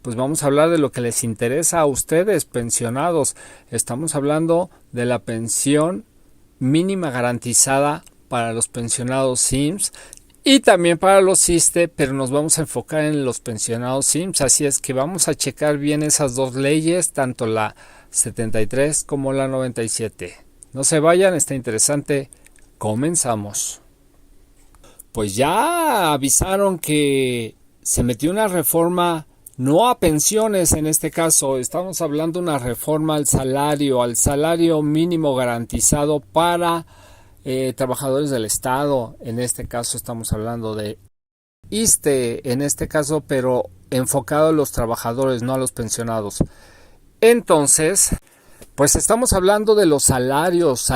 pues vamos a hablar de lo que les interesa a ustedes, pensionados. Estamos hablando de la pensión mínima garantizada para los pensionados SIMS y también para los ISSSTE, pero nos vamos a enfocar en los pensionados SIMS, así es que vamos a checar bien esas dos leyes, tanto la 73 como la 97. No se vayan, está interesante. Comenzamos. Pues ya avisaron que se metió una reforma, no a pensiones en este caso, estamos hablando de una reforma al salario mínimo garantizado para trabajadores del Estado. En este caso estamos hablando de ISSSTE, en este caso, pero enfocado a los trabajadores, no a los pensionados. Entonces, pues estamos hablando de los salarios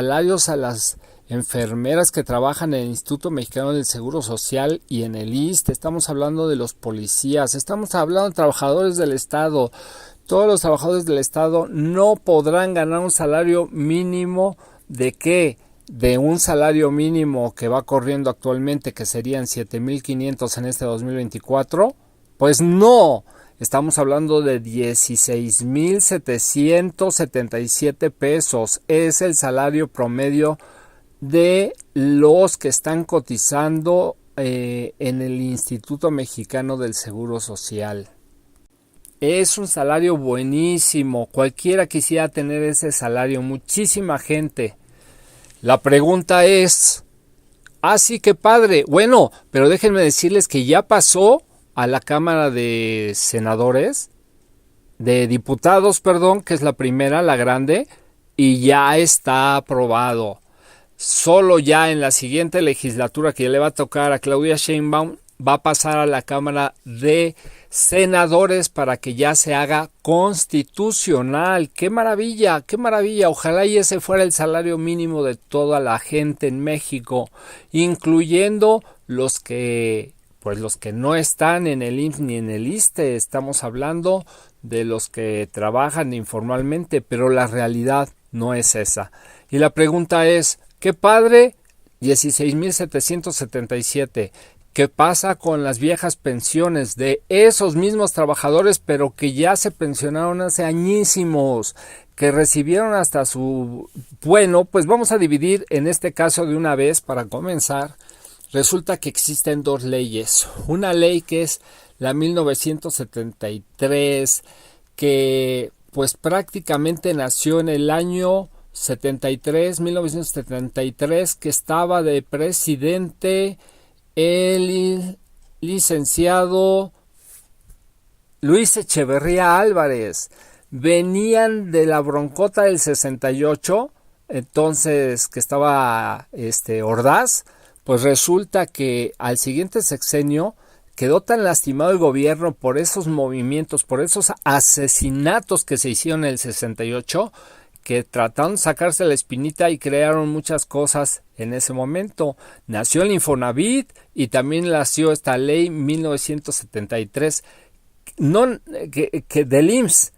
a las enfermeras que trabajan en el Instituto Mexicano del Seguro Social y en el ISSSTE. Estamos hablando de los policías, estamos hablando de trabajadores del Estado. Todos los trabajadores del Estado no podrán ganar un salario mínimo. ¿De qué? De un salario mínimo que va corriendo actualmente, que serían 7,500 en este 2024. Pues no. Estamos hablando de 16,777 pesos. Es el salario promedio de los que están cotizando en el Instituto Mexicano del Seguro Social. Es un salario buenísimo. Cualquiera quisiera tener ese salario. Muchísima gente. La pregunta es, sí, qué padre. Bueno, pero déjenme decirles que ya pasó a la Cámara de Diputados, que es la primera, la grande, y ya está aprobado. Solo ya en la siguiente legislatura que le va a tocar a Claudia Sheinbaum va a pasar a la Cámara de Senadores para que ya se haga constitucional. ¡Qué maravilla! ¡Qué maravilla! Ojalá y ese fuera el salario mínimo de toda la gente en México, incluyendo los que no están en el IMSS ni en el ISSSTE. Estamos hablando de los que trabajan informalmente, pero la realidad no es esa. Y la pregunta es, ¿qué padre? 16,777. ¿Qué pasa con las viejas pensiones de esos mismos trabajadores, pero que ya se pensionaron hace añísimos, que recibieron hasta su... Bueno, pues vamos a dividir en este caso de una vez para comenzar. Resulta que existen dos leyes. Una ley que es la 1973, que pues prácticamente nació en el año 1973, que estaba de presidente el licenciado Luis Echeverría Álvarez. Venían de la broncota del 68, entonces que estaba Ordaz. Pues resulta que al siguiente sexenio quedó tan lastimado el gobierno por esos movimientos, por esos asesinatos que se hicieron en el 68, que trataron de sacarse la espinita y crearon muchas cosas en ese momento. Nació el Infonavit y también nació esta ley 1973 que del IMSS.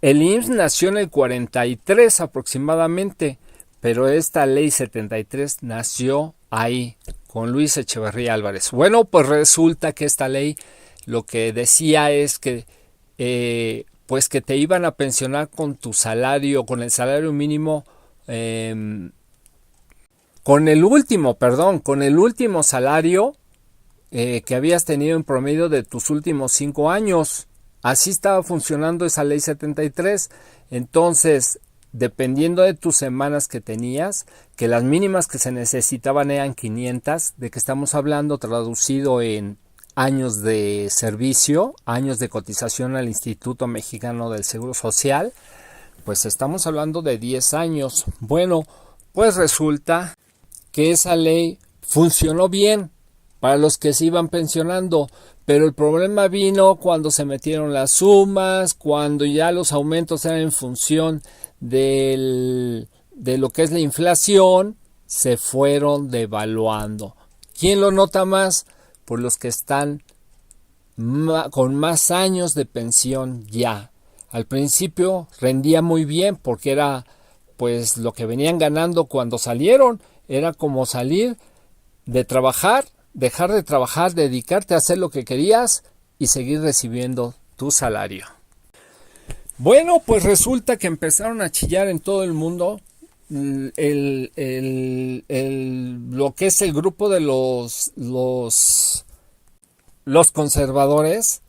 El IMSS nació en el 43 aproximadamente, pero esta ley 73 nació ahí con Luis Echeverría Álvarez. Bueno, pues resulta que esta ley lo que decía es que pues que te iban a pensionar con tu salario, con el salario mínimo, con el último salario que habías tenido en promedio de tus últimos 5 años. Así estaba funcionando esa ley 73. Entonces, dependiendo de tus semanas que tenías, que las mínimas que se necesitaban eran 500, de que estamos hablando traducido en años de servicio, años de cotización al Instituto Mexicano del Seguro Social, pues estamos hablando de 10 años. Bueno, pues resulta que esa ley funcionó bien para los que se iban pensionando, pero el problema vino cuando se metieron las sumas, cuando ya los aumentos eran en función de lo que es la inflación, se fueron devaluando. ¿Quién lo nota más? Pues los que están con más años de pensión ya. Al principio rendía muy bien porque era pues lo que venían ganando cuando salieron. Era como salir de trabajar, dejar de trabajar, dedicarte a hacer lo que querías y seguir recibiendo tu salario. Bueno, pues resulta que empezaron a chillar en todo el mundo lo que es el grupo de los conservadores,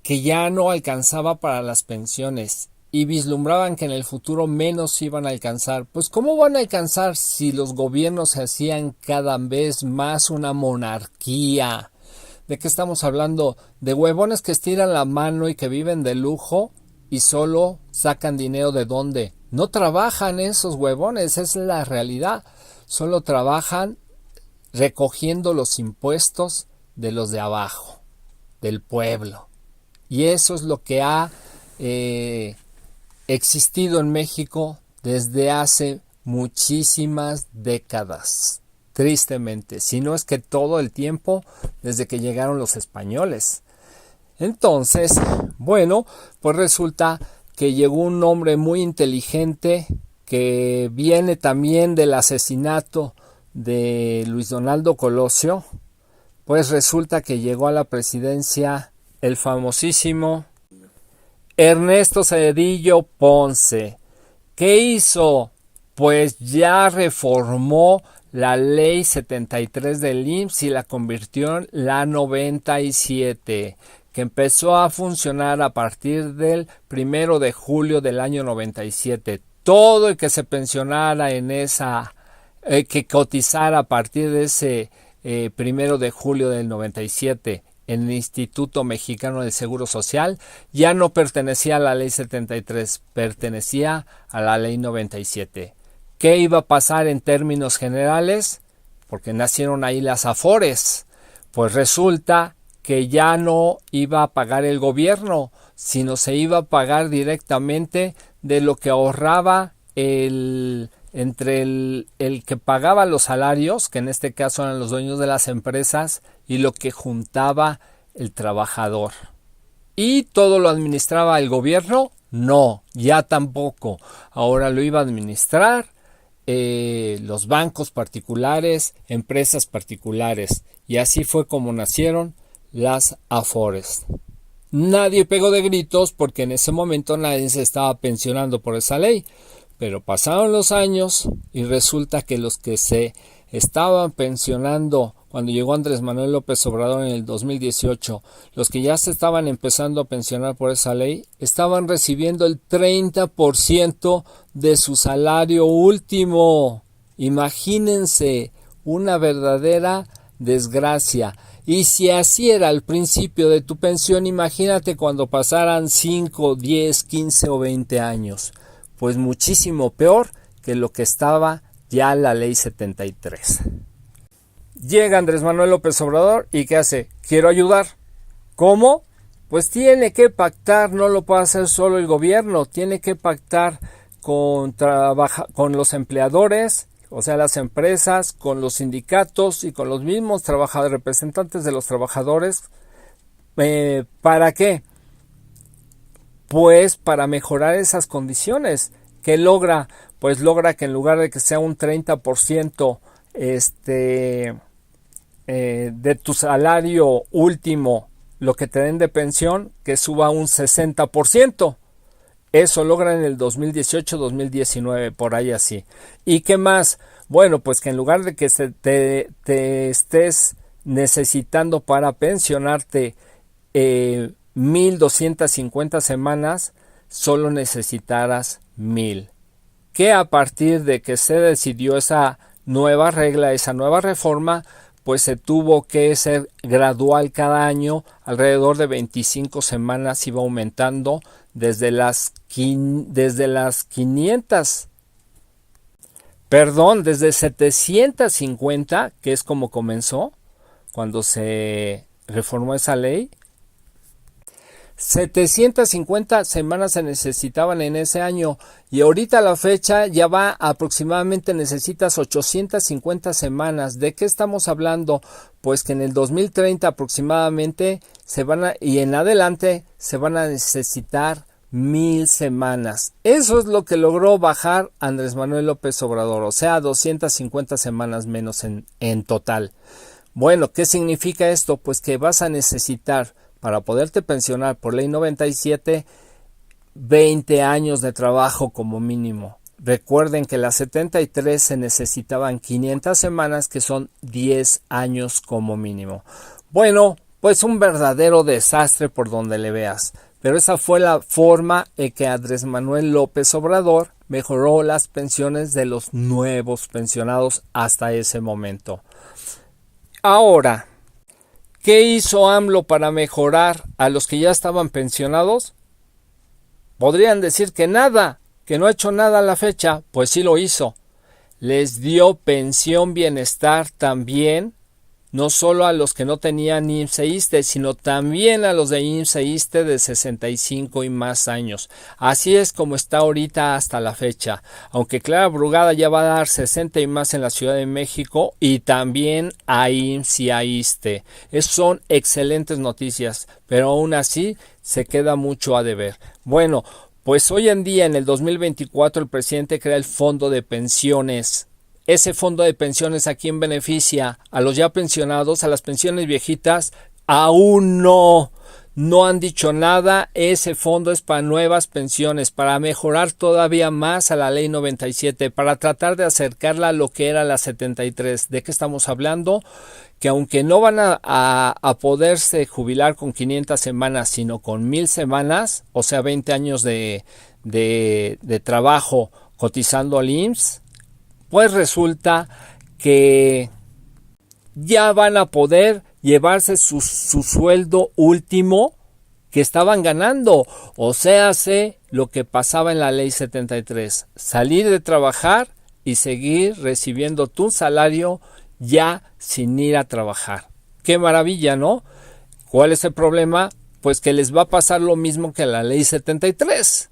que ya no alcanzaba para las pensiones y vislumbraban que en el futuro menos iban a alcanzar. Pues ¿cómo van a alcanzar si los gobiernos se hacían cada vez más una monarquía? ¿De qué estamos hablando? ¿De huevones que estiran la mano y que viven de lujo y solo sacan dinero de dónde? No trabajan esos huevones, esa es la realidad. Solo trabajan recogiendo los impuestos de los de abajo, del pueblo. Y eso es lo que ha existido en México desde hace muchísimas décadas. Tristemente, si no es que todo el tiempo desde que llegaron los españoles. Entonces, bueno, pues resulta que llegó un hombre muy inteligente que viene también del asesinato de Luis Donaldo Colosio. Pues resulta que llegó a la presidencia el famosísimo Ernesto Zedillo Ponce. ¿Qué hizo? Pues ya reformó la ley 73 del IMSS y la convirtió en la 97, que empezó a funcionar a partir del 1 de julio del año 97. Todo el que se pensionara en esa, que cotizara a partir de ese 1 de julio del 97 en el Instituto Mexicano del Seguro Social, ya no pertenecía a la ley 73, pertenecía a la ley 97. ¿Qué iba a pasar en términos generales? Porque nacieron ahí las Afores. Pues resulta que ya no iba a pagar el gobierno, sino se iba a pagar directamente de lo que ahorraba entre el que pagaba los salarios, que en este caso eran los dueños de las empresas, y lo que juntaba el trabajador. ¿Y todo lo administraba el gobierno? No, ya tampoco. Ahora lo iba a administrar los bancos particulares, empresas particulares, y así fue como nacieron las Afores. Nadie pegó de gritos porque en ese momento nadie se estaba pensionando por esa ley, pero pasaron los años y resulta que los que se estaban pensionando cuando llegó Andrés Manuel López Obrador en el 2018, los que ya se estaban empezando a pensionar por esa ley, estaban recibiendo el 30% de su salario último. Imagínense, una verdadera desgracia. Y si así era al principio de tu pensión, imagínate cuando pasaran 5, 10, 15 o 20 años. Pues muchísimo peor que lo que estaba ya la ley 73. Llega Andrés Manuel López Obrador y ¿qué hace? Quiero ayudar. ¿Cómo? Pues tiene que pactar, no lo puede hacer solo el gobierno, tiene que pactar con los empleadores, o sea, las empresas, con los sindicatos y con los mismos representantes de los trabajadores. ¿Para qué? Pues para mejorar esas condiciones. ¿Qué logra? Pues logra que en lugar de que sea un 30% de tu salario último lo que te den de pensión, que suba un 60%. Eso logra en el 2018-2019, por ahí así. ¿Y qué más? Bueno, pues que en lugar de que te estés necesitando para pensionarte 1,250 semanas, solo necesitarás 1,000. Que a partir de que se decidió esa nueva regla, esa nueva reforma, pues se tuvo que ser gradual cada año, alrededor de 25 semanas iba aumentando desde las 750, que es como comenzó cuando se reformó esa ley. 750 semanas se necesitaban en ese año y ahorita a la fecha ya va aproximadamente, necesitas 850 semanas. ¿De qué estamos hablando? Pues que en el 2030 aproximadamente y en adelante se van a necesitar 1,000 semanas. Eso es lo que logró bajar Andrés Manuel López Obrador, o sea, 250 semanas menos en total. Bueno, ¿qué significa esto? Pues que vas a necesitar para poderte pensionar por ley 97, 20 años de trabajo como mínimo. Recuerden que las 73 se necesitaban 500 semanas, que son 10 años como mínimo. Bueno, pues un verdadero desastre por donde le veas. Pero esa fue la forma en que Andrés Manuel López Obrador mejoró las pensiones de los nuevos pensionados hasta ese momento. Ahora, ¿qué hizo AMLO para mejorar a los que ya estaban pensionados? Podrían decir que nada, que no ha hecho nada a la fecha. Pues sí lo hizo. Les dio pensión bienestar también, no solo a los que no tenían IMSS e ISSSTE, sino también a los de IMSS e ISSSTE de 65 y más años. Así es como está ahorita hasta la fecha. Aunque Clara Brugada ya va a dar 60 y más en la Ciudad de México, y también a IMSS y a ISSSTE. Son excelentes noticias, pero aún así se queda mucho a deber. Bueno, pues hoy en día, en el 2024, el presidente crea el Fondo de Pensiones. Ese fondo de pensiones, ¿a quién beneficia? ¿A los ya pensionados? ¿A las pensiones viejitas? Aún no. No han dicho nada. Ese fondo es para nuevas pensiones, para mejorar todavía más a la ley 97, para tratar de acercarla a lo que era la 73. ¿De qué estamos hablando? Que aunque no van a poderse jubilar con 500 semanas, sino con 1000 semanas, o sea, 20 años de trabajo cotizando al IMSS, pues resulta que ya van a poder llevarse su sueldo último que estaban ganando. O sea, hace lo que pasaba en la ley 73. Salir de trabajar y seguir recibiendo tu salario ya sin ir a trabajar. ¡Qué maravilla!, ¿no? ¿Cuál es el problema? Pues que les va a pasar lo mismo que la ley 73.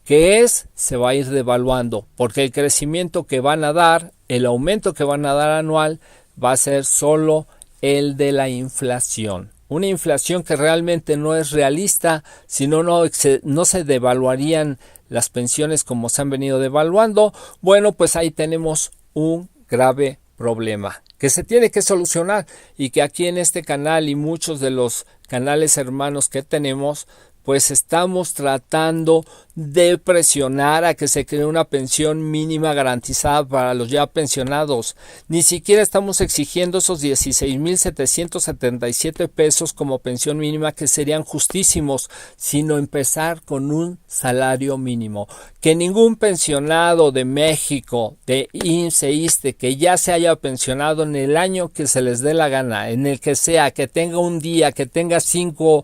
Que se va a ir devaluando, porque el crecimiento que van a dar, el aumento que van a dar anual, va a ser solo el de la inflación. Una inflación que realmente no es realista, si no, no se devaluarían las pensiones como se han venido devaluando. Bueno, pues ahí tenemos un grave problema que se tiene que solucionar, y que aquí en este canal y muchos de los canales hermanos que tenemos, pues estamos tratando de presionar a que se cree una pensión mínima garantizada para los ya pensionados. Ni siquiera estamos exigiendo esos 16,777 pesos como pensión mínima, que serían justísimos, sino empezar con un salario mínimo. Que ningún pensionado de México, de IMSS e ISSSTE, que ya se haya pensionado en el año que se les dé la gana, en el que sea, que tenga un día, que tenga 5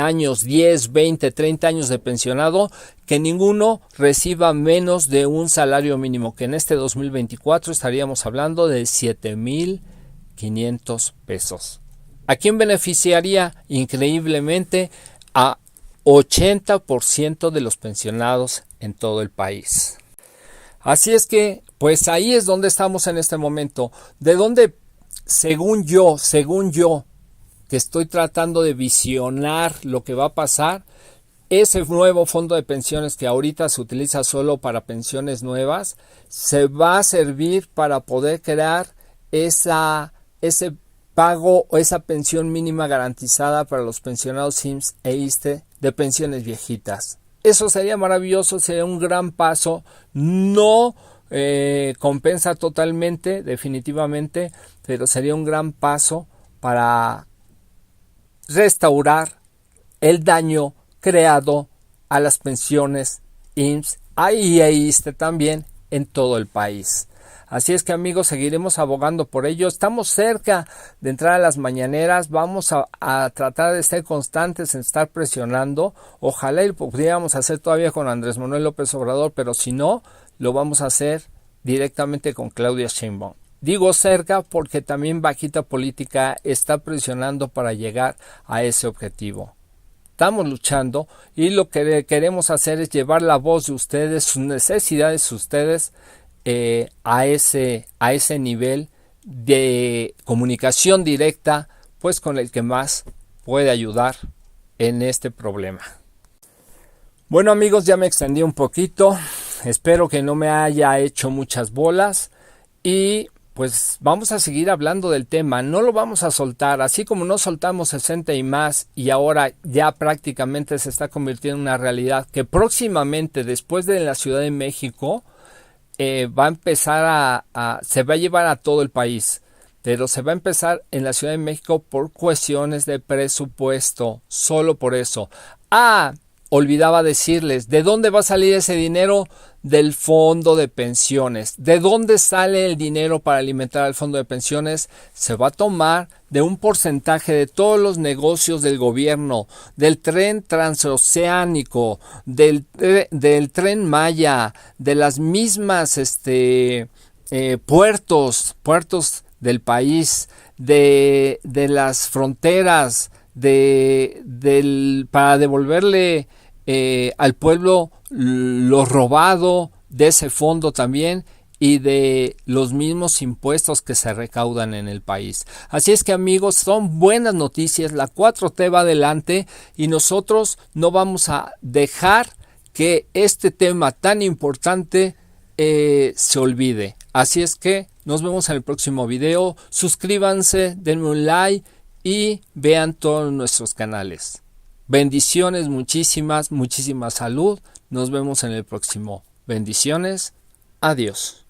años, 10, 20, 30 años de pensionado, que ninguno reciba menos de un salario mínimo, que en este 2024 estaríamos hablando de 7,500 pesos. ¿A quién beneficiaría? Increíblemente a 80% de los pensionados en todo el país. Así es que, pues ahí es donde estamos en este momento. De donde, según yo, que estoy tratando de visionar lo que va a pasar, ese nuevo fondo de pensiones, que ahorita se utiliza solo para pensiones nuevas, se va a servir para poder crear ese pago o esa pensión mínima garantizada para los pensionados IMSS e ISSSTE de pensiones viejitas. Eso sería maravilloso, sería un gran paso. No compensa totalmente, definitivamente, pero sería un gran paso para restaurar el daño creado a las pensiones IMSS y ISSSTE también en todo el país. Así es que, amigos, seguiremos abogando por ello. Estamos cerca de entrar a las mañaneras. Vamos a tratar de ser constantes en estar presionando. Ojalá y lo pudiéramos hacer todavía con Andrés Manuel López Obrador, pero si no, lo vamos a hacer directamente con Claudia Sheinbaum. Digo cerca porque también Bajita Política está presionando para llegar a ese objetivo. Estamos luchando, y lo que queremos hacer es llevar la voz de ustedes, sus necesidades de ustedes, a ese nivel de comunicación directa, pues con el que más puede ayudar en este problema. Bueno, amigos, ya me extendí un poquito. Espero que no me haya hecho muchas bolas, y pues vamos a seguir hablando del tema, no lo vamos a soltar, así como no soltamos 60 y más y ahora ya prácticamente se está convirtiendo en una realidad que próximamente después de la Ciudad de México va a empezar se va a llevar a todo el país, pero se va a empezar en la Ciudad de México por cuestiones de presupuesto, solo por eso. Olvidaba decirles, ¿de dónde va a salir ese dinero? Del fondo de pensiones. ¿De dónde sale el dinero para alimentar al fondo de pensiones? Se va a tomar de un porcentaje de todos los negocios del gobierno, del tren transoceánico, del tren Maya, de las mismas puertos del país, de las fronteras, para devolverle al pueblo lo robado de ese fondo también y de los mismos impuestos que se recaudan en el país. Así es que, amigos, son buenas noticias, la 4T va adelante y nosotros no vamos a dejar que este tema tan importante se olvide. Así es que nos vemos en el próximo video, suscríbanse, denme un like y vean todos nuestros canales. Bendiciones, muchísima salud. Nos vemos en el próximo. Bendiciones. Adiós.